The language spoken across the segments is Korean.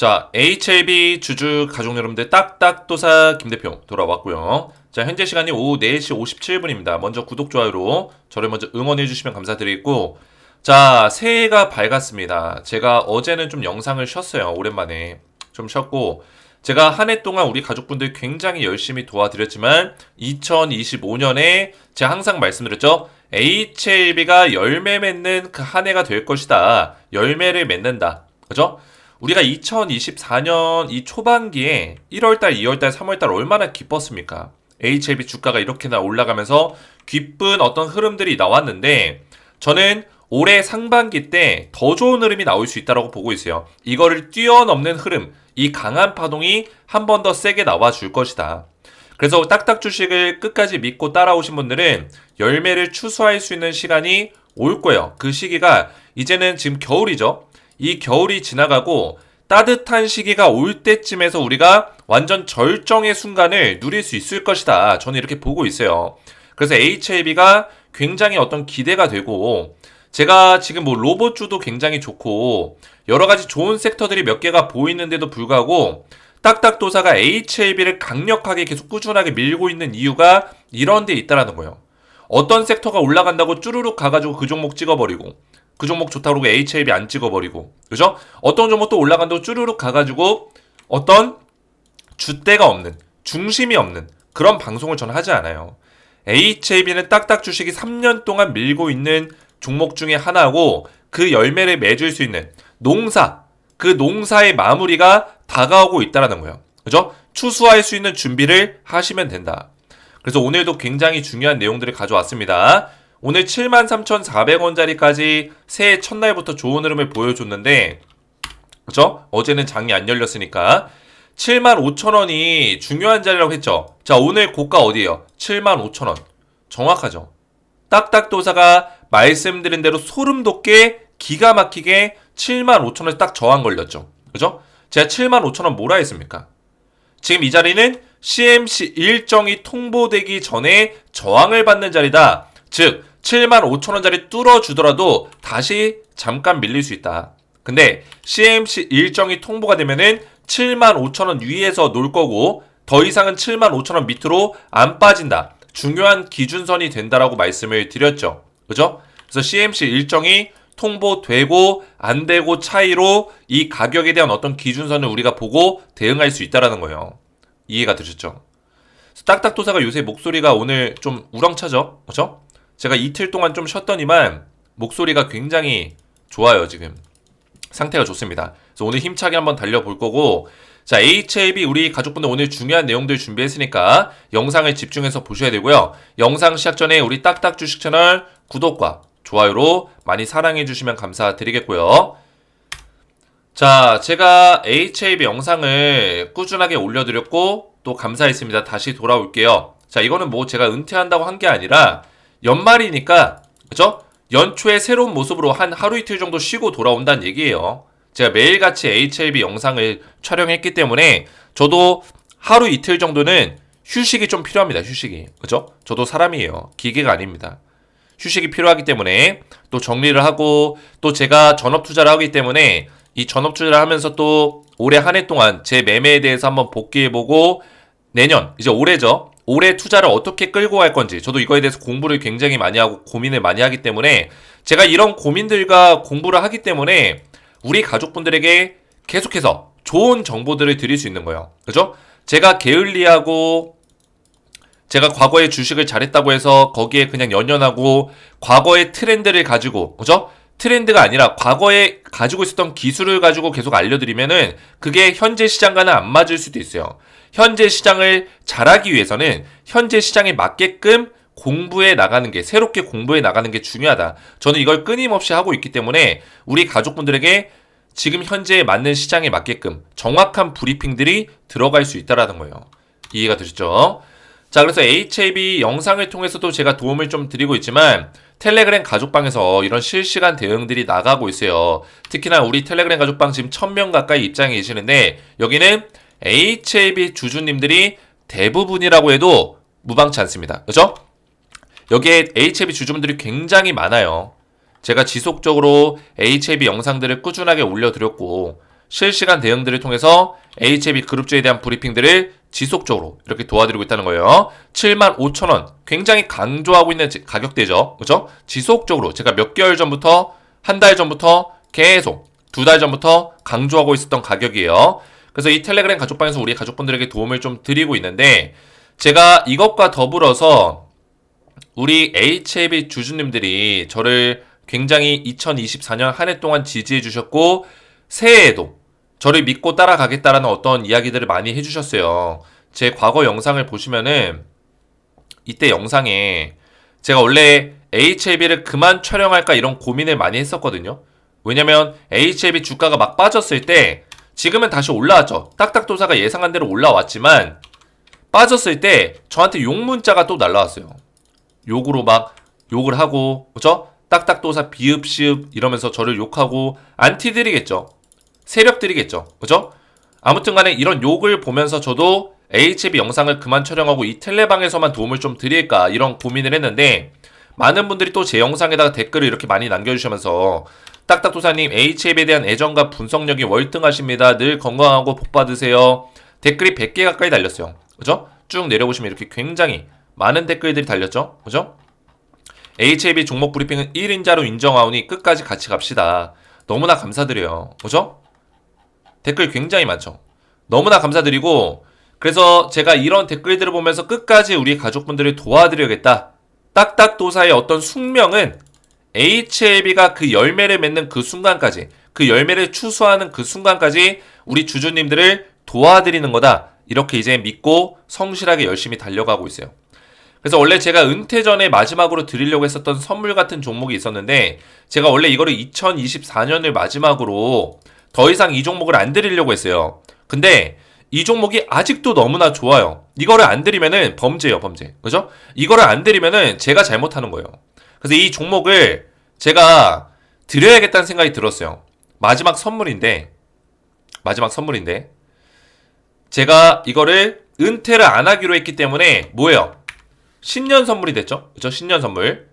자, HLB 주주 가족 여러분들 딱딱도사 김대표 돌아왔고요. 자, 현재 시간이 오후 4시 57분입니다. 먼저 구독, 좋아요로 저를 먼저 응원해 주시면 감사드리겠고, 자, 새해가 밝았습니다. 제가 어제는 좀 영상을 쉬었어요. 오랜만에 좀 쉬었고, 제가 한 해 동안 우리 가족분들 굉장히 열심히 도와드렸지만 2025년에 제가 항상 말씀드렸죠. HLB가 열매 맺는 그 한 해가 될 것이다. 열매를 맺는다. 그죠? 우리가 2024년 이 초반기에 1월달, 2월달, 3월달 얼마나 기뻤습니까? HLB 주가가 이렇게나 올라가면서 기쁜 어떤 흐름들이 나왔는데, 저는 올해 상반기 때 더 좋은 흐름이 나올 수 있다고 보고 있어요. 이거를 뛰어넘는 흐름, 이 강한 파동이 한 번 더 세게 나와줄 것이다. 그래서 딱딱 주식을 끝까지 믿고 따라오신 분들은 열매를 추수할 수 있는 시간이 올 거예요. 그 시기가 이제는 지금 겨울이죠. 이 겨울이 지나가고 따뜻한 시기가 올 때쯤에서 우리가 완전 절정의 순간을 누릴 수 있을 것이다. 저는 이렇게 보고 있어요. 그래서 HLB가 굉장히 어떤 기대가 되고, 제가 지금 뭐 로봇주도 굉장히 좋고 여러 가지 좋은 섹터들이 몇 개가 보이는데도 불구하고 딱딱도사가 HLB를 강력하게 계속 꾸준하게 밀고 있는 이유가 이런 데 있다라는 거예요. 어떤 섹터가 올라간다고 쭈루룩 가가지고 그 종목 찍어버리고, 그 종목 좋다고 그러고 HLB 안 찍어버리고, 그죠? 어떤 종목 또 올라간다고 쭈루룩 가가지고 어떤 줏대가 없는, 중심이 없는 그런 방송을 저는 하지 않아요. HLB는 딱딱 주식이 3년 동안 밀고 있는 종목 중에 하나고, 그 열매를 맺을 수 있는 농사, 그 농사의 마무리가 다가오고 있다는 거예요. 그죠? 추수할 수 있는 준비를 하시면 된다. 그래서 오늘도 굉장히 중요한 내용들을 가져왔습니다. 오늘 73,400원짜리까지 새해 첫날부터 좋은 흐름을 보여줬는데, 그죠? 어제는 장이 안 열렸으니까 75,000원이 중요한 자리라고 했죠. 자, 오늘 고가 어디예요? 75,000원. 정확하죠? 딱딱도사가 말씀드린 대로 소름 돋게 기가 막히게 75,000원에 딱 저항 걸렸죠. 그죠? 제가 75,000원 뭐라 했습니까? 지금 이 자리는 CMC 일정이 통보되기 전에 저항을 받는 자리다. 즉 75,000원짜리 뚫어주더라도 다시 잠깐 밀릴 수 있다. 근데 CMC 일정이 통보가 되면은 75,000원 위에서 놀 거고, 더 이상은 75,000원 밑으로 안 빠진다. 중요한 기준선이 된다라고 말씀을 드렸죠. 그죠? 그래서 CMC 일정이 통보되고 안 되고 차이로 이 가격에 대한 어떤 기준선을 우리가 보고 대응할 수 있다라는 거예요. 이해가 되셨죠? 딱딱도사가 요새 목소리가 오늘 좀 우렁차죠? 그죠? 제가 이틀 동안 좀 쉬었더니만 목소리가 굉장히 좋아요. 지금 상태가 좋습니다. 그래서 오늘 힘차게 한번 달려볼 거고, 자, HLB 우리 가족분들 오늘 중요한 내용들 준비했으니까 영상을 집중해서 보셔야 되고요. 영상 시작 전에 우리 딱딱 주식 채널 구독과 좋아요로 많이 사랑해 주시면 감사드리겠고요. 자, 제가 HLB 영상을 꾸준하게 올려드렸고 또 감사했습니다. 다시 돌아올게요. 자, 이거는 뭐 제가 은퇴한다고 한 게 아니라 연말이니까, 그죠? 연초에 새로운 모습으로 한 하루 이틀 정도 쉬고 돌아온다는 얘기예요. 제가 매일같이 HLB 영상을 촬영했기 때문에 저도 하루 이틀 정도는 휴식이 좀 필요합니다. 휴식이. 그죠? 저도 사람이에요. 기계가 아닙니다. 휴식이 필요하기 때문에 또 정리를 하고, 또 제가 전업 투자를 하기 때문에 이 전업 투자를 하면서 또 올해 한 해 동안 제 매매에 대해서 한번 복귀해보고, 내년, 이제 올해죠. 올해 투자를 어떻게 끌고 갈 건지 저도 이거에 대해서 공부를 굉장히 많이 하고 고민을 많이 하기 때문에, 제가 이런 고민들과 공부를 하기 때문에 우리 가족분들에게 계속해서 좋은 정보들을 드릴 수 있는 거예요. 그죠? 제가 게을리하고 제가 과거에 주식을 잘했다고 해서 거기에 그냥 연연하고 과거의 트렌드를 가지고, 그죠? 트렌드가 아니라 과거에 가지고 있었던 기술을 가지고 계속 알려드리면은 그게 현재 시장과는 안 맞을 수도 있어요. 현재 시장을 잘하기 위해서는 현재 시장에 맞게끔 공부해 나가는 게, 새롭게 공부해 나가는 게 중요하다. 저는 이걸 끊임없이 하고 있기 때문에 우리 가족분들에게 지금 현재에 맞는 시장에 맞게끔 정확한 브리핑들이 들어갈 수 있다라는 거예요. 이해가 되셨죠? 자, 그래서 HLB 영상을 통해서도 제가 도움을 좀 드리고 있지만 텔레그램 가족방에서 이런 실시간 대응들이 나가고 있어요. 특히나 우리 텔레그램 가족방 지금 1000명 가까이 입장해 계시는데, 여기는 HLB 주주님들이 대부분이라고 해도 무방치 않습니다. 그죠? 여기에 HLB 주주분들이 굉장히 많아요. 제가 지속적으로 HLB 영상들을 꾸준하게 올려드렸고, 실시간 대응들을 통해서 HAB 그룹주에 대한 브리핑들을 지속적으로 이렇게 도와드리고 있다는 거예요. 75,000원. 굉장히 강조하고 있는 가격대죠. 그죠? 지속적으로 제가 몇 개월 전부터, 한 달 전부터 계속, 2달 전부터 강조하고 있었던 가격이에요. 그래서 이 텔레그램 가족방에서 우리 가족분들에게 도움을 좀 드리고 있는데, 제가 이것과 더불어서 우리 HAB 주주님들이 저를 굉장히 2024년 한 해 동안 지지해 주셨고, 새해에도 저를 믿고 따라가겠다라는 어떤 이야기들을 많이 해주셨어요. 제 과거 영상을 보시면은 이때 영상에 제가 원래 HAB를 그만 촬영할까 이런 고민을 많이 했었거든요. 왜냐면 HAB 주가가 막 빠졌을 때 지금은 다시 올라왔죠. 딱딱도사가 예상한 대로 올라왔지만 빠졌을 때 저한테 욕 문자가 또 날라왔어요. 욕으로 막 욕을 하고, 그죠? 딱딱도사 비읍시읍 이러면서 저를 욕하고 안티들이겠죠. 세력들이겠죠. 그죠? 아무튼 간에 이런 욕을 보면서 저도 HAB 영상을 그만 촬영하고 이 텔레방에서만 도움을 좀 드릴까 이런 고민을 했는데, 많은 분들이 또 제 영상에다가 댓글을 이렇게 많이 남겨주시면서 딱딱도사님 HAB에 대한 애정과 분석력이 월등하십니다. 늘 건강하고 복 받으세요. 댓글이 100개 가까이 달렸어요. 그죠? 쭉 내려보시면 이렇게 굉장히 많은 댓글들이 달렸죠. 그죠? HAB 종목 브리핑은 1인자로 인정하오니 끝까지 같이 갑시다. 너무나 감사드려요. 그죠? 댓글 굉장히 많죠. 너무나 감사드리고, 그래서 제가 이런 댓글들을 보면서 끝까지 우리 가족분들을 도와드려야겠다. 딱딱도사의 어떤 숙명은 HAB가 그 열매를 맺는 그 순간까지, 그 열매를 추수하는 그 순간까지 우리 주주님들을 도와드리는 거다. 이렇게 이제 믿고 성실하게 열심히 달려가고 있어요. 그래서 원래 제가 은퇴 전에 마지막으로 드리려고 했었던 선물 같은 종목이 있었는데, 제가 원래 이거를 2024년을 마지막으로 더 이상 이 종목을 안 드리려고 했어요. 근데 이 종목이 아직도 너무나 좋아요. 이거를 안 드리면은 범죄예요, 범죄. 그죠? 이거를 안 드리면은 제가 잘못하는 거예요. 그래서 이 종목을 제가 드려야겠다는 생각이 들었어요. 마지막 선물인데 제가 이거를 은퇴를 안 하기로 했기 때문에 뭐예요? 신년 선물이 됐죠? 그죠? 신년 선물.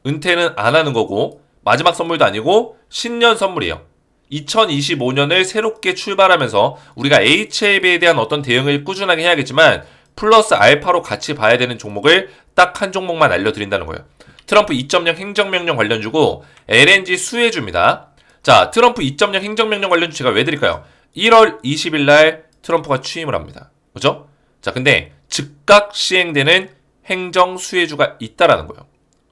은퇴는 안 하는 거고 마지막 선물도 아니고 신년 선물이에요. 2025년을 새롭게 출발하면서 우리가 HAB에 대한 어떤 대응을 꾸준하게 해야겠지만 플러스 알파로 같이 봐야 되는 종목을 딱 한 종목만 알려드린다는 거예요. 트럼프 2.0 행정명령 관련주고 LNG 수혜주입니다. 자, 트럼프 2.0 행정명령 관련주 제가 왜 드릴까요? 1월 20일 날 트럼프가 취임을 합니다. 그죠? 자, 근데 즉각 시행되는 행정 수혜주가 있다라는 거예요.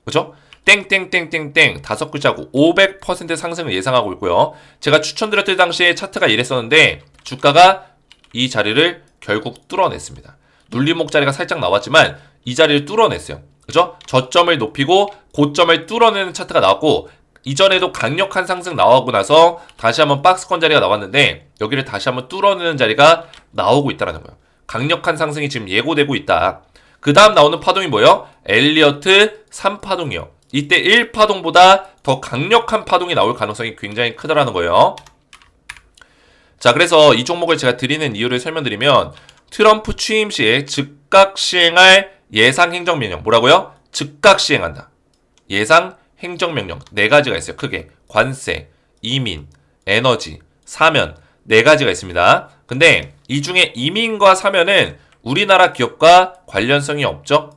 그죠? 땡땡땡땡땡 5글자고 500% 상승을 예상하고 있고요. 제가 추천드렸을 당시에 차트가 이랬었는데 주가가 이 자리를 결국 뚫어냈습니다. 눌림목 자리가 살짝 나왔지만 이 자리를 뚫어냈어요. 그죠? 저점을 높이고 고점을 뚫어내는 차트가 나왔고, 이전에도 강력한 상승 나오고 나서 다시 한번 박스권 자리가 나왔는데 여기를 다시 한번 뚫어내는 자리가 나오고 있다는 거예요. 강력한 상승이 지금 예고되고 있다. 그 다음 나오는 파동이 뭐예요? 엘리어트 3파동이요. 이때 1파동보다 더 강력한 파동이 나올 가능성이 굉장히 크다라는 거예요. 자, 그래서 이 종목을 제가 드리는 이유를 설명드리면, 트럼프 취임 시에 즉각 시행할 예상 행정명령. 뭐라고요? 즉각 시행한다. 예상 행정명령 4가지가 있어요. 크게 관세, 이민, 에너지, 사면 4가지가 있습니다. 근데 이 중에 이민과 사면은 우리나라 기업과 관련성이 없죠?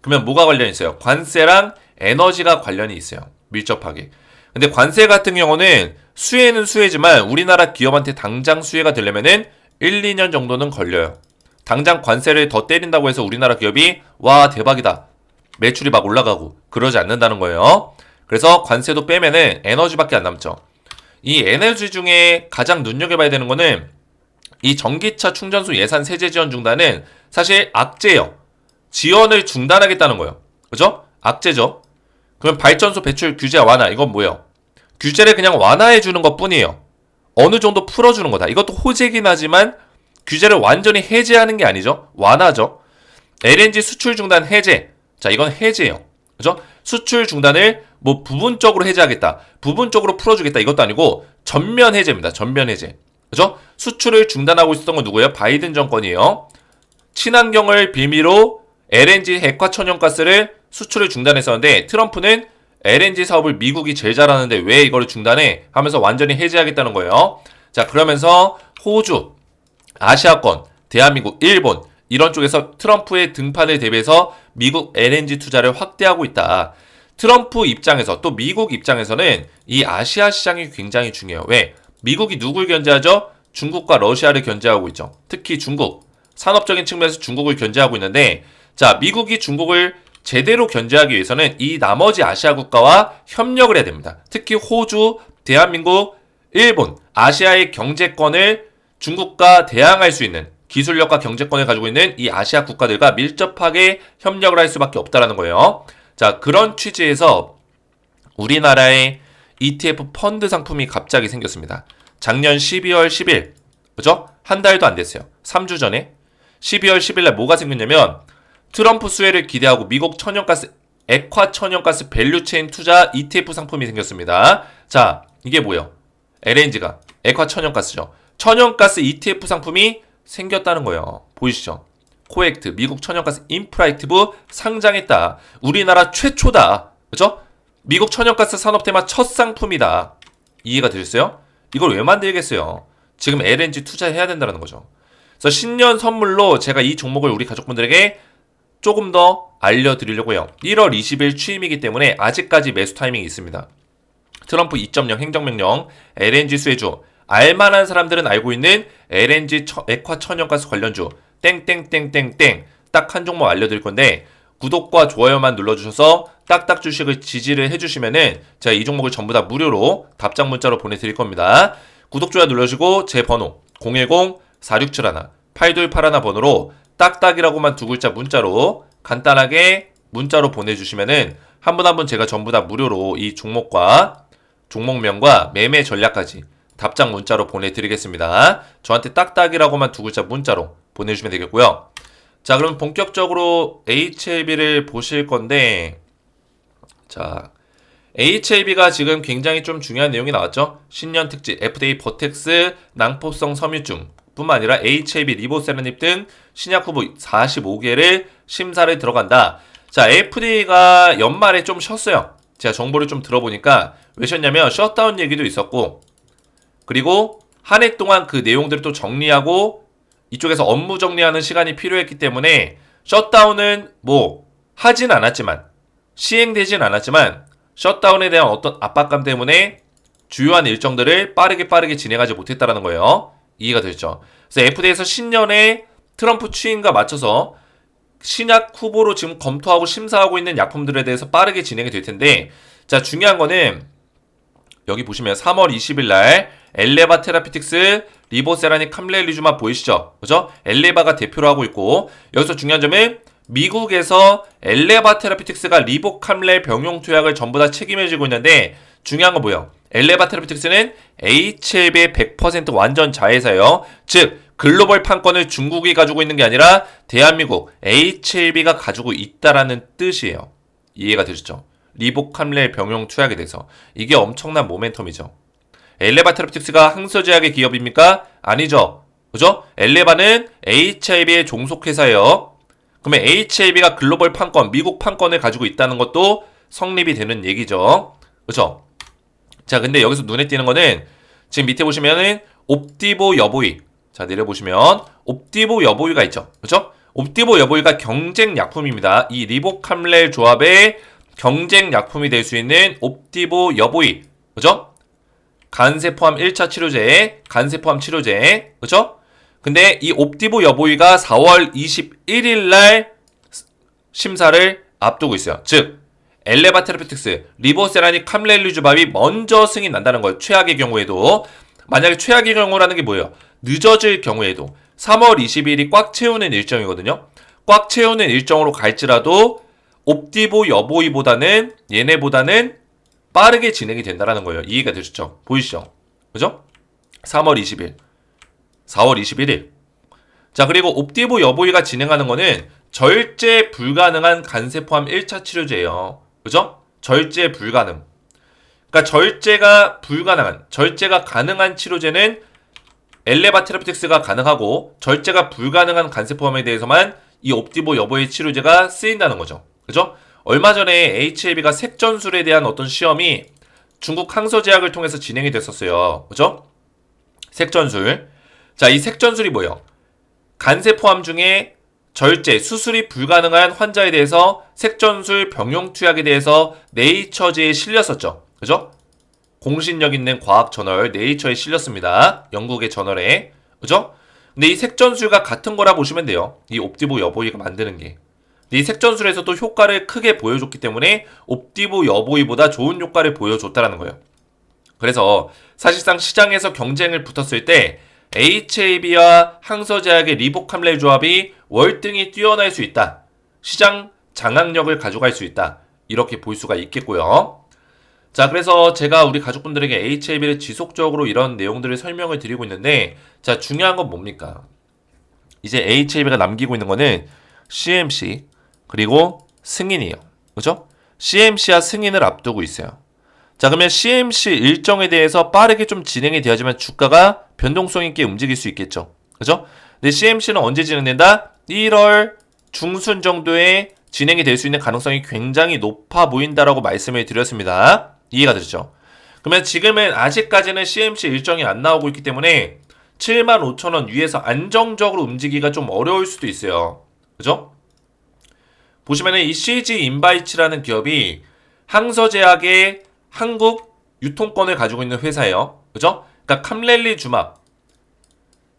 그러면 뭐가 관련이 있어요? 관세랑 에너지가 관련이 있어요. 밀접하게. 근데 관세 같은 경우는 수혜는 수혜지만 우리나라 기업한테 당장 수혜가 되려면은 1, 2년 정도는 걸려요. 당장 관세를 더 때린다고 해서 우리나라 기업이 와 대박이다, 매출이 막 올라가고 그러지 않는다는 거예요. 그래서 관세도 빼면은 에너지밖에 안 남죠. 이 에너지 중에 가장 눈여겨봐야 되는 거는 이 전기차 충전소 예산 세제 지원 중단은 사실 악재예요. 지원을 중단하겠다는 거예요. 그죠? 악재죠. 그럼 발전소 배출 규제 완화, 이건 뭐예요? 규제를 그냥 완화해주는 것 뿐이에요. 어느 정도 풀어주는 거다. 이것도 호재긴 하지만 규제를 완전히 해제하는 게 아니죠. 완화죠. LNG 수출 중단 해제. 자, 이건 해제예요. 그죠? 수출 중단을 뭐 부분적으로 해제하겠다, 부분적으로 풀어주겠다, 이것도 아니고 전면 해제입니다. 전면 해제. 그죠? 수출을 중단하고 있었던 건 누구예요? 바이든 정권이에요. 친환경을 빌미로 LNG 액화천연가스를 수출을 중단했었는데, 트럼프는 LNG 사업을 미국이 제일 잘하는데 왜 이거를 중단해? 하면서 완전히 해제하겠다는 거예요. 자, 그러면서 호주, 아시아권, 대한민국, 일본 이런 쪽에서 트럼프의 등판을 대비해서 미국 LNG 투자를 확대하고 있다. 트럼프 입장에서 또 미국 입장에서는 이 아시아 시장이 굉장히 중요해요. 왜? 미국이 누굴 견제하죠? 중국과 러시아를 견제하고 있죠. 특히 중국. 산업적인 측면에서 중국을 견제하고 있는데 자, 미국이 중국을 제대로 견제하기 위해서는 이 나머지 아시아 국가와 협력을 해야 됩니다. 특히 호주, 대한민국, 일본, 아시아의 경제권을 중국과 대항할 수 있는 기술력과 경제권을 가지고 있는 이 아시아 국가들과 밀접하게 협력을 할 수밖에 없다라는 거예요. 자, 그런 취지에서 우리나라의 ETF 펀드 상품이 갑자기 생겼습니다. 작년 12월 10일, 그죠? 한 달도 안 됐어요. 3주 전에 12월 10일 날 뭐가 생겼냐면 트럼프 수혜를 기대하고 미국 천연가스, 액화 천연가스 밸류체인 투자 ETF 상품이 생겼습니다. 자, 이게 뭐예요? LNG가 액화 천연가스죠. 천연가스 ETF 상품이 생겼다는 거예요. 보이시죠? 코엑트, 미국 천연가스 인프라이티브 상장했다. 우리나라 최초다. 그죠? 미국 천연가스 산업 테마 첫 상품이다. 이해가 되셨어요? 이걸 왜 만들겠어요? 지금 LNG 투자해야 된다는 거죠. 그래서 신년 선물로 제가 이 종목을 우리 가족분들에게 조금 더 알려드리려고 해요. 1월 20일 취임이기 때문에 아직까지 매수 타이밍이 있습니다. 트럼프 2.0 행정명령, LNG 수혜주, 알만한 사람들은 알고 있는 LNG 액화 천연가스 관련주, 땡땡땡땡땡 딱 한 종목 알려드릴 건데 구독과 좋아요만 눌러주셔서 딱딱 주식을 지지를 해주시면은 제가 이 종목을 전부 다 무료로 답장 문자로 보내드릴 겁니다. 구독, 좋아요 눌러주시고 제 번호 010-4671-8281 번호로 딱딱이라고만 두 글자 문자로 간단하게 문자로 보내주시면은 한 분 한 분 제가 전부 다 무료로 이 종목과 종목명과 매매 전략까지 답장 문자로 보내드리겠습니다. 저한테 딱딱이라고만 두 글자 문자로 보내주시면 되겠고요. 자, 그럼 본격적으로 HLB를 보실 건데 자, HLB가 지금 굉장히 좀 중요한 내용이 나왔죠. 신년 특집 FDA 버텍스 낭포성 섬유증 뿐만 아니라 HLB 리보세라닙 등 신약 후보 45개를 심사를 들어간다. 자, FDA가 연말에 좀 쉬었어요. 제가 정보를 좀 들어보니까 왜 쉬었냐면 셧다운 얘기도 있었고 그리고 한 해 동안 그 내용들을 또 정리하고 이쪽에서 업무 정리하는 시간이 필요했기 때문에 셧다운은 뭐 하진 않았지만 시행되진 않았지만 셧다운에 대한 어떤 압박감 때문에 주요한 일정들을 빠르게 진행하지 못했다라는 거예요. 이해가 되셨죠? 그래서 FDA에서 신년에 트럼프 취임과 맞춰서 신약 후보로 지금 검토하고 심사하고 있는 약품들에 대해서 빠르게 진행이 될 텐데 자, 중요한 거는 여기 보시면 3월 20일 날 엘레바 테라피틱스 리보세라닉 캄렐리주마 보이시죠? 그죠? 엘레바가 대표로 하고 있고 여기서 중요한 점은 미국에서 엘레바 테라피틱스가 리보캄렐 병용 투약을 전부 다 책임져지고 있는데 중요한 건 뭐예요? 엘레바 테라피틱스는 HLB의 100% 완전 자회사예요. 즉 글로벌 판권을 중국이 가지고 있는 게 아니라 대한민국 HLB가 가지고 있다라는 뜻이에요. 이해가 되셨죠? 리보캄렐 병용 투약에 대해서 이게 엄청난 모멘텀이죠. 엘레바 테라피틱스가 항서제약의 기업입니까? 아니죠. 그죠? 엘레바는 HLB의 종속회사예요. 그러면 HLB가 글로벌 판권, 미국 판권을 가지고 있다는 것도 성립이 되는 얘기죠. 그죠? 자, 근데 여기서 눈에 띄는 거는 지금 밑에 보시면은 옵디보 여보이. 자, 내려보시면 옵디보 여보이가 있죠. 그죠? 옵디보 여보이가 경쟁약품입니다. 이 리보캄렐 조합의 경쟁약품이 될 수 있는 옵디보 여보이. 그죠? 간세 포함 1차 치료제, 간세 포함 치료제. 그죠? 근데 이 옵디보 여보이가 4월 21일 날 심사를 앞두고 있어요. 즉 엘레바 테라피틱스, 리보세라닉 캄렐리주밥이 먼저 승인 난다는 거예요. 최악의 경우에도. 만약에 최악의 경우라는 게 뭐예요? 늦어질 경우에도 3월 20일이 꽉 채우는 일정이거든요. 꽉 채우는 일정으로 갈지라도 옵디보 여보이보다는 얘네보다는 빠르게 진행이 된다는 거예요. 이해가 되셨죠? 보이시죠? 그죠? 3월 20일, 4월 21일. 자, 그리고 옵디보 여보이가 진행하는 거는 절제 불가능한 간세 포함 1차 치료제예요. 그죠? 절제 불가능. 그러니까 절제가 불가능한, 절제가 가능한 치료제는 엘레바 테라피틱스가 가능하고 절제가 불가능한 간세 포함에 대해서만 이 옵디보 여보의 치료제가 쓰인다는 거죠. 그죠? 얼마 전에 HLB가 색전술에 대한 어떤 시험이 중국 항서제약을 통해서 진행이 됐었어요. 그죠? 색전술. 자, 이 색전술이 뭐예요? 간세 포함 중에 절제, 수술이 불가능한 환자에 대해서 색전술 병용 투약에 대해서 네이처지에 실렸었죠. 그죠? 공신력 있는 과학 저널 네이처에 실렸습니다. 영국의 저널에. 그죠? 근데 이 색전술과 같은 거라 보시면 돼요. 이 옵디보 여보이가 만드는 게. 근데 이 색전술에서도 효과를 크게 보여줬기 때문에 옵디보 여보이보다 좋은 효과를 보여줬다라는 거예요. 그래서 사실상 시장에서 경쟁을 붙었을 때 HAB와 항서제약의 리보캄렐 조합이 월등히 뛰어날 수 있다. 시장 장악력을 가져갈 수 있다. 이렇게 볼 수가 있겠고요. 자, 그래서 제가 우리 가족분들에게 HAB를 지속적으로 이런 내용들을 설명을 드리고 있는데, 자, 중요한 건 뭡니까? 이제 HAB가 남기고 있는 거는 CMC 그리고 승인이에요. 그죠? CMC와 승인을 앞두고 있어요. 자, 그러면 CMC 일정에 대해서 빠르게 좀 진행이 되어야지만 주가가 변동성 있게 움직일 수 있겠죠. 그죠? 근데 CMC는 언제 진행된다? 1월 중순 정도에 진행이 될 수 있는 가능성이 굉장히 높아 보인다라고 말씀을 드렸습니다. 이해가 되죠? 그러면 지금은 아직까지는 CMC 일정이 안 나오고 있기 때문에 75,000원 위에서 안정적으로 움직이기가 좀 어려울 수도 있어요. 그죠? 보시면은 이 CG 인바이츠라는 기업이 항서제약의 한국 유통권을 가지고 있는 회사예요. 그죠? 그러니까 캄렐리 주합,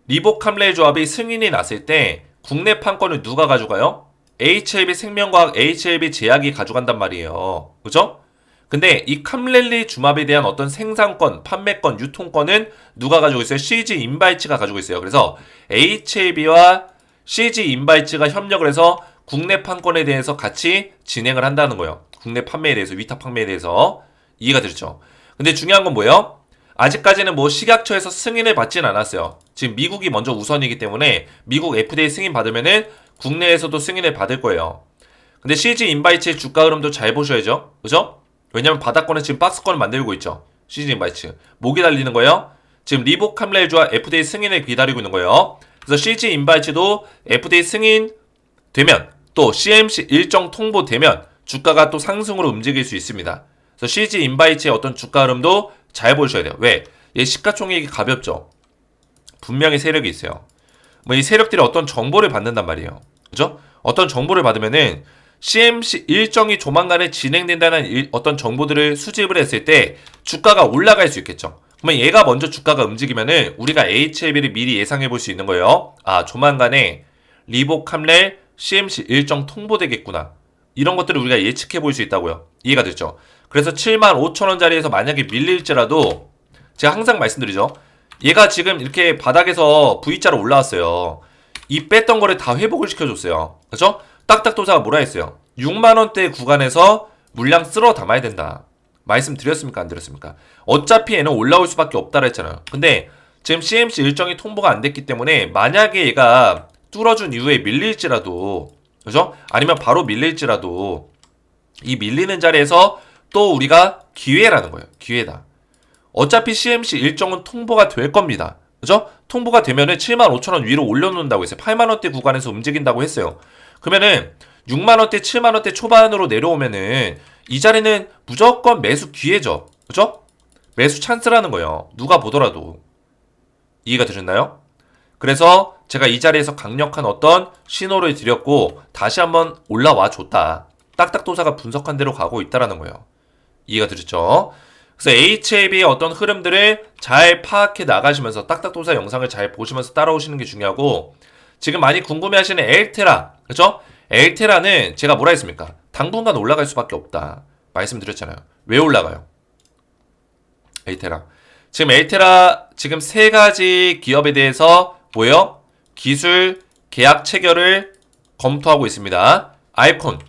리보캄렐 조합이 승인이 났을 때 국내 판권을 누가 가져가요? HLB 생명과학, HLB 제약이 가져간단 말이에요. 그죠? 근데 이 캄렐리 주합에 대한 어떤 생산권, 판매권, 유통권은 누가 가지고 있어요? CG 인바이츠가 가지고 있어요. 그래서 HLB와 CG 인바이츠가 협력을 해서 국내 판권에 대해서 같이 진행을 한다는 거예요. 국내 판매에 대해서, 위탁 판매에 대해서. 이해가 되죠? 근데 중요한 건 뭐예요? 아직까지는 뭐 식약처에서 승인을 받진 않았어요. 지금 미국이 먼저 우선이기 때문에 미국 FDA 승인 받으면은 국내에서도 승인을 받을 거예요. 근데 CG 인바이츠의 주가 흐름도 잘 보셔야죠. 그죠? 왜냐면 바닥권에 지금 박스권을 만들고 있죠. CG 인바이츠. 목이 달리는 거예요. 지금 리보캄렐주와 FDA 승인을 기다리고 있는 거예요. 그래서 CG 인바이츠도 FDA 승인 되면 또 CMC 일정 통보되면 주가가 또 상승으로 움직일 수 있습니다. 그래서 CG 인바이츠의 어떤 주가 흐름도 잘 보셔야 돼요. 왜? 얘 시가총액이 가볍죠. 분명히 세력이 있어요. 뭐 이 세력들이 어떤 정보를 받는단 말이에요. 그죠? 어떤 정보를 받으면은 CMC 일정이 조만간에 진행된다는 어떤 정보들을 수집을 했을 때 주가가 올라갈 수 있겠죠. 그러면 얘가 먼저 주가가 움직이면은 우리가 HLB를 미리 예상해 볼 수 있는 거예요. 아, 조만간에 리보캄렐 CMC 일정 통보되겠구나. 이런 것들을 우리가 예측해 볼 수 있다고요. 이해가 됐죠? 그래서 75,000원짜리에서 만약에 밀릴지라도 제가 항상 말씀드리죠. 얘가 지금 이렇게 바닥에서 V자로 올라왔어요. 이 뺐던 거를 다 회복을 시켜줬어요. 그죠? 딱딱도사가 뭐라 했어요? 6만원대 구간에서 물량 쓸어 담아야 된다. 말씀드렸습니까? 안 드렸습니까? 어차피 얘는 올라올 수밖에 없다라 했잖아요. 근데 지금 CMC 일정이 통보가 안 됐기 때문에 만약에 얘가 뚫어준 이후에 밀릴지라도, 그죠? 아니면 바로 밀릴지라도 이 밀리는 자리에서 또 우리가 기회라는 거예요. 기회다. 어차피 CMC 일정은 통보가 될 겁니다. 그죠? 통보가 되면은 75,000원 위로 올려놓는다고 했어요. 8만원대 구간에서 움직인다고 했어요. 그러면은 6만원대, 7만원대 초반으로 내려오면은 이 자리는 무조건 매수 기회죠. 그죠? 매수 찬스라는 거예요. 누가 보더라도. 이해가 되셨나요? 그래서 제가 이 자리에서 강력한 어떤 신호를 드렸고 다시 한번 올라와 줬다. 딱딱도사가 분석한 대로 가고 있다라는 거예요. 이해가 되셨죠? 그래서 HAB의 어떤 흐름들을 잘 파악해 나가시면서 딱딱도사 영상을 잘 보시면서 따라오시는 게 중요하고, 지금 많이 궁금해하시는 엘테라, 그렇죠? 엘테라는 제가 뭐라 했습니까? 당분간 올라갈 수밖에 없다 말씀드렸잖아요. 왜 올라가요? 엘테라. 지금 엘테라 지금 세 가지 기업에 대해서 뭐예요? 기술 계약 체결을 검토하고 있습니다. 알콘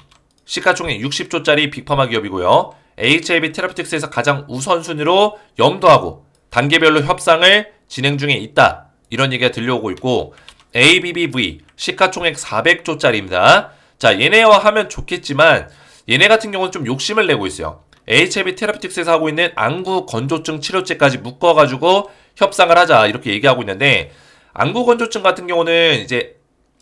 시가총액 60조짜리 빅파마 기업이고요. HAB 테라피틱스에서 가장 우선순위로 염두하고 단계별로 협상을 진행 중에 있다. 이런 얘기가 들려오고 있고, ABBV 시가총액 400조짜리입니다. 자, 얘네와 하면 좋겠지만 얘네 같은 경우는 좀 욕심을 내고 있어요. HAB 테라피틱스에서 하고 있는 안구 건조증 치료제까지 묶어가지고 협상을 하자 이렇게 얘기하고 있는데, 안구 건조증 같은 경우는 이제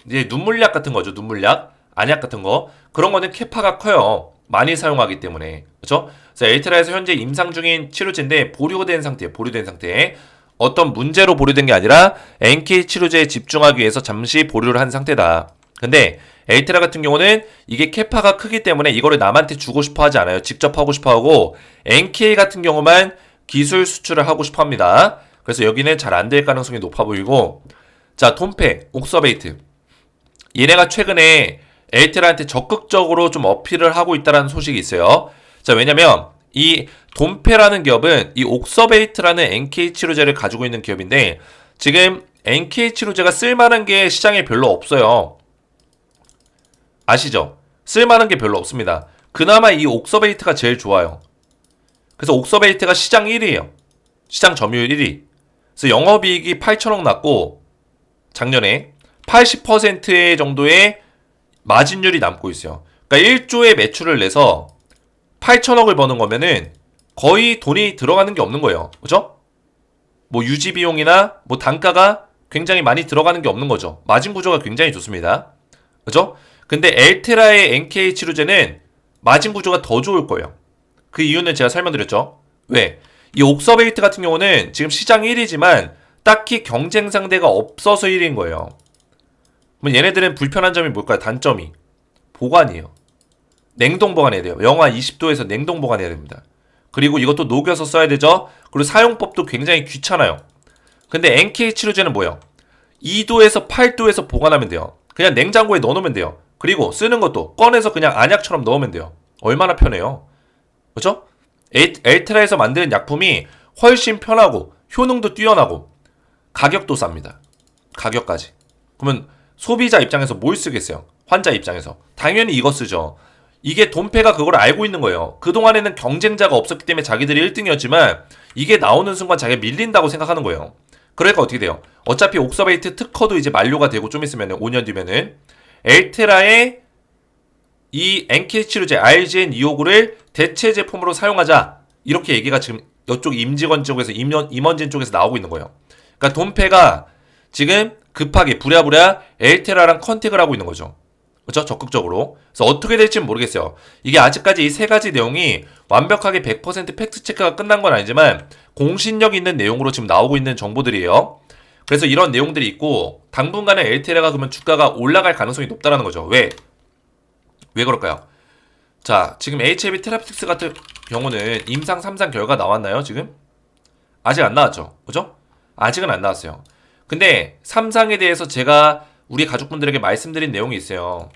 눈물약 같은 거죠. 눈물약, 안약 같은 거, 그런 거는 캐파가 커요. 많이 사용하기 때문에. 그렇죠? 그래서 엘테라에서 현재 임상 중인 치료제인데 보류된 상태예요. 보류된 상태. 어떤 문제로 보류된 게 아니라 NK 치료제에 집중하기 위해서 잠시 보류를 한 상태다. 근데 엘테라 같은 경우는 이게 캐파가 크기 때문에 이거를 남한테 주고 싶어 하지 않아요. 직접 하고 싶어 하고 NK 같은 경우만 기술 수출을 하고 싶어 합니다. 그래서 여기는 잘 안 될 가능성이 높아 보이고, 자, 톰페, 옥서베이트. 얘네가 최근에 엘테라한테 적극적으로 좀 어필을 하고 있다는 소식이 있어요. 자, 왜냐면 이 돔페라는 기업은 이 옥서베이트라는 NK 치료제를 가지고 있는 기업인데 지금 NK 치료제가 쓸만한 게 시장에 별로 없어요. 아시죠? 쓸만한 게 별로 없습니다. 그나마 이 옥서베이트가 제일 좋아요. 그래서 옥서베이트가 시장 1위에요. 시장 점유율 1위. 그래서 영업이익이 8천억 났고 작년에 80% 정도의 마진율이 남고 있어요. 그러니까 1조의 매출을 내서 8천억을 버는 거면은 거의 돈이 들어가는 게 없는 거예요. 그죠? 뭐 유지 비용이나 뭐 단가가 굉장히 많이 들어가는 게 없는 거죠. 마진 구조가 굉장히 좋습니다. 그죠? 근데 엘테라의 NK 치료제는 마진 구조가 더 좋을 거예요. 그 이유는 제가 설명드렸죠. 왜? 이 옥서베이트 같은 경우는 지금 시장 1위지만 딱히 경쟁 상대가 없어서 1위인 거예요. 그럼 얘네들은 불편한 점이 뭘까요? 단점이 보관이에요. 냉동 보관해야 돼요. 영하 20도에서 냉동 보관해야 됩니다. 그리고 이것도 녹여서 써야 되죠. 그리고 사용법도 굉장히 귀찮아요. 근데 NK 치료제는 뭐예요? 2도에서 8도에서 보관하면 돼요. 그냥 냉장고에 넣어놓으면 돼요. 그리고 쓰는 것도 꺼내서 그냥 안약처럼 넣으면 돼요. 얼마나 편해요. 그죠? 엘테라에서 만드는 약품이 훨씬 편하고 효능도 뛰어나고 가격도 쌉니다. 가격까지. 그러면 소비자 입장에서 뭘 쓰겠어요? 환자 입장에서. 당연히 이거 쓰죠. 이게 돔페가 그걸 알고 있는 거예요. 그동안에는 경쟁자가 없었기 때문에 자기들이 1등이었지만 이게 나오는 순간 자기가 밀린다고 생각하는 거예요. 그러니까 어떻게 돼요? 어차피 옥서베이트 특허도 이제 만료가 되고 좀 있으면 5년 뒤면은 엘테라의 이 NK 치료제 RGN259를 대체 제품으로 사용하자. 이렇게 얘기가 지금 이쪽 임직원 쪽에서 임원진 쪽에서 나오고 있는 거예요. 그러니까 돔페가 지금 급하게 부랴부랴 엘테라랑 컨택을 하고 있는 거죠. 그렇죠? 적극적으로. 그래서 어떻게 될지는 모르겠어요. 이게 아직까지 이 세 가지 내용이 완벽하게 100% 팩트체크가 끝난 건 아니지만 공신력 있는 내용으로 지금 나오고 있는 정보들이에요. 그래서 이런 내용들이 있고 당분간은 엘테라가 그러면 주가가 올라갈 가능성이 높다는 거죠. 왜? 왜 그럴까요? 자, 지금 HLB 테라피틱스 같은 경우는 임상 3상 결과 나왔나요, 지금? 아직 안 나왔죠. 그죠? 아직은 안 나왔어요. 근데 3상에 대해서 제가 우리 가족분들에게 말씀드린 내용이 있어요.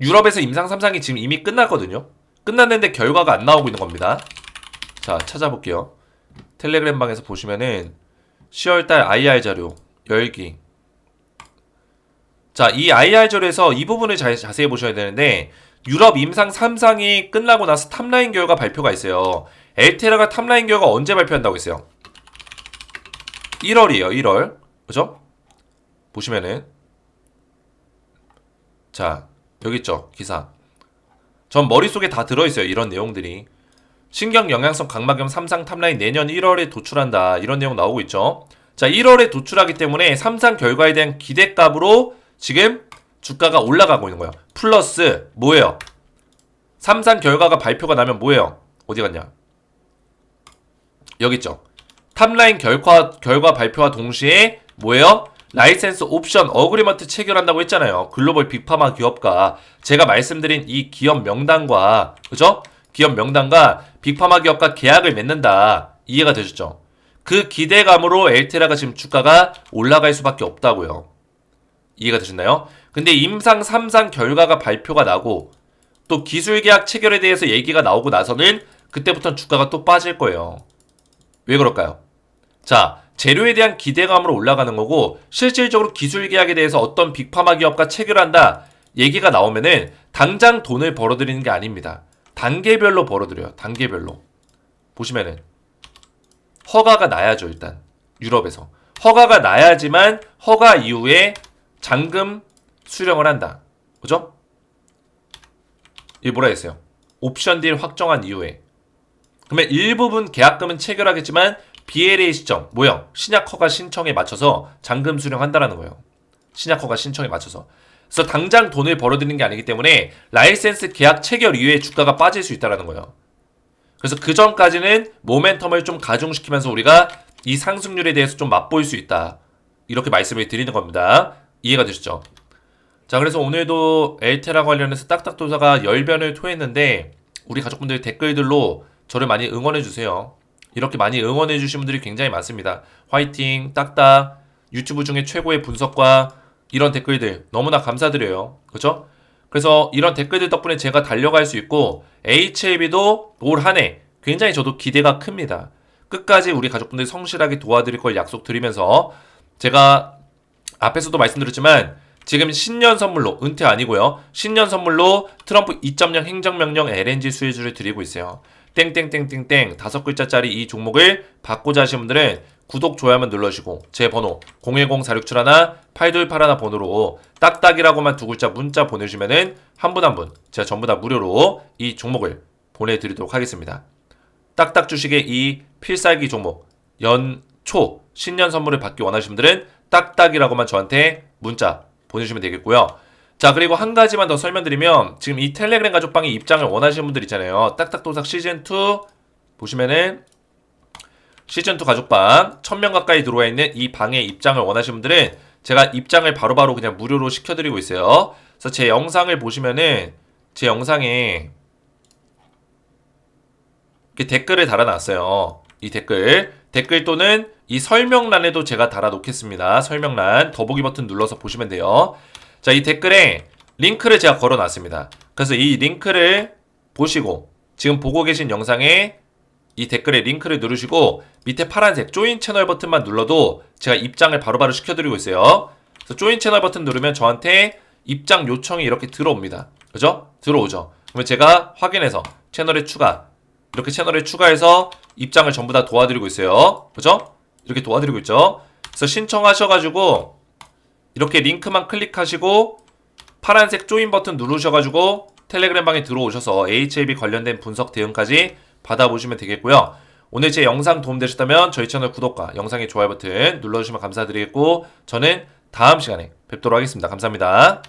유럽에서 임상 3상이 지금 이미 끝났거든요. 끝났는데 결과가 안 나오고 있는 겁니다. 자, 찾아볼게요. 텔레그램 방에서 보시면은 10월달 IR 자료 열기. 자, 이 IR 자료에서 이 부분을 자세히 보셔야 되는데 유럽 임상 3상이 끝나고 나서 탑라인 결과 발표가 있어요. 엘테라가 탑라인 결과 언제 발표한다고 했어요? 1월이에요. 1월. 그죠? 보시면은 자, 여기 있죠. 기사. 전 머릿속에 다 들어있어요. 이런 내용들이. 신경 영양성 각막염 3상 탑라인 내년 1월에 도출한다. 이런 내용 나오고 있죠. 자, 1월에 도출하기 때문에 3상 결과에 대한 기대값으로 지금 주가가 올라가고 있는 거예요. 플러스 뭐예요? 3상 결과가 발표가 나면 뭐예요? 어디 갔냐? 여기 있죠. 탑라인 결과 발표와 동시에 뭐예요? 라이센스 옵션 어그리먼트 체결한다고 했잖아요. 글로벌 빅파마 기업과 제가 말씀드린 이 기업 명단과 그죠? 기업 명단과 빅파마 기업과 계약을 맺는다. 이해가 되셨죠? 그 기대감으로 엘테라가 지금 주가가 올라갈 수밖에 없다고요. 이해가 되셨나요? 근데 임상 3상 결과가 발표가 나고 또 기술계약 체결에 대해서 얘기가 나오고 나서는 그때부터는 주가가 또 빠질 거예요. 왜 그럴까요? 자, 재료에 대한 기대감으로 올라가는 거고 실질적으로 기술계약에 대해서 어떤 빅파마 기업과 체결한다 얘기가 나오면은 당장 돈을 벌어들이는 게 아닙니다. 단계별로 벌어들여요. 단계별로. 보시면은 허가가 나야죠. 일단 유럽에서 허가가 나야지만 허가 이후에 잔금 수령을 한다. 그죠? 이게 뭐라 했어요? 옵션 딜 확정한 이후에. 그러면 일부분 계약금은 체결하겠지만 BLA 시점, 뭐요? 신약 허가 신청에 맞춰서 잔금 수령한다라는 거예요. 신약 허가 신청에 맞춰서. 그래서 당장 돈을 벌어들이는 게 아니기 때문에 라이센스 계약 체결 이후에 주가가 빠질 수 있다라는 거예요. 그래서 그 전까지는 모멘텀을 좀 가중시키면서 우리가 이 상승률에 대해서 좀 맛볼 수 있다. 이렇게 말씀을 드리는 겁니다. 이해가 되시죠? 자, 그래서 오늘도 엘테라 관련해서 딱딱도사가 열변을 토했는데 우리 가족분들 댓글들로 저를 많이 응원해주세요. 이렇게 많이 응원해주신 분들이 굉장히 많습니다. 화이팅, 딱딱, 유튜브 중에 최고의 분석과 이런 댓글들 너무나 감사드려요. 그렇죠? 그래서 이런 댓글들 덕분에 제가 달려갈 수 있고 HLB도 올 한 해 굉장히 저도 기대가 큽니다. 끝까지 우리 가족분들 성실하게 도와드릴 걸 약속드리면서 제가 앞에서도 말씀드렸지만 지금 신년 선물로 은퇴 아니고요. 신년 선물로 트럼프 2.0 행정명령 LNG 수혜주를 드리고 있어요. 땡땡땡땡땡 5글자짜리 이 종목을 받고자 하시는 분들은 구독, 좋아요만 눌러주시고 제 번호 010-4671-8281 번호로 딱딱이라고만 2글자 문자 보내주시면은 한 분 한 분 제가 전부 다 무료로 이 종목을 보내드리도록 하겠습니다. 딱딱 주식의 이 필살기 종목 연초 신년 선물을 받기 원하시는 분들은 딱딱이라고만 저한테 문자 보내주시면 되겠고요. 자, 그리고 한 가지만 더 설명드리면 지금 이 텔레그램 가족방에 입장을 원하시는 분들 있잖아요. 딱딱도삭 시즌2 보시면은 시즌2 가족방 1000명 가까이 들어와 있는 이 방에 입장을 원하시는 분들은 제가 입장을 바로바로 그냥 무료로 시켜드리고 있어요. 그래서 제 영상을 보시면은 제 영상에 이렇게 댓글을 달아놨어요. 이 댓글 또는 이 설명란에도 제가 달아놓겠습니다. 설명란 더보기 버튼 눌러서 보시면 돼요. 자, 이 댓글에 링크를 제가 걸어놨습니다. 그래서 이 링크를 보시고 지금 보고 계신 영상에 이 댓글에 링크를 누르시고 밑에 파란색 조인 채널 버튼만 눌러도 제가 입장을 바로바로 시켜드리고 있어요. 그래서 조인 채널 버튼 누르면 저한테 입장 요청이 이렇게 들어옵니다. 그죠? 들어오죠. 그러면 제가 확인해서 채널에 이렇게 채널에 추가해서 입장을 전부 다 도와드리고 있어요. 그죠? 이렇게 도와드리고 있죠. 그래서 신청하셔가지고 이렇게 링크만 클릭하시고 파란색 조인 버튼 누르셔가지고 텔레그램 방에 들어오셔서 HLB 관련된 분석 대응까지 받아보시면 되겠고요. 오늘 제 영상 도움되셨다면 저희 채널 구독과 영상의 좋아요 버튼 눌러주시면 감사드리겠고 저는 다음 시간에 뵙도록 하겠습니다. 감사합니다.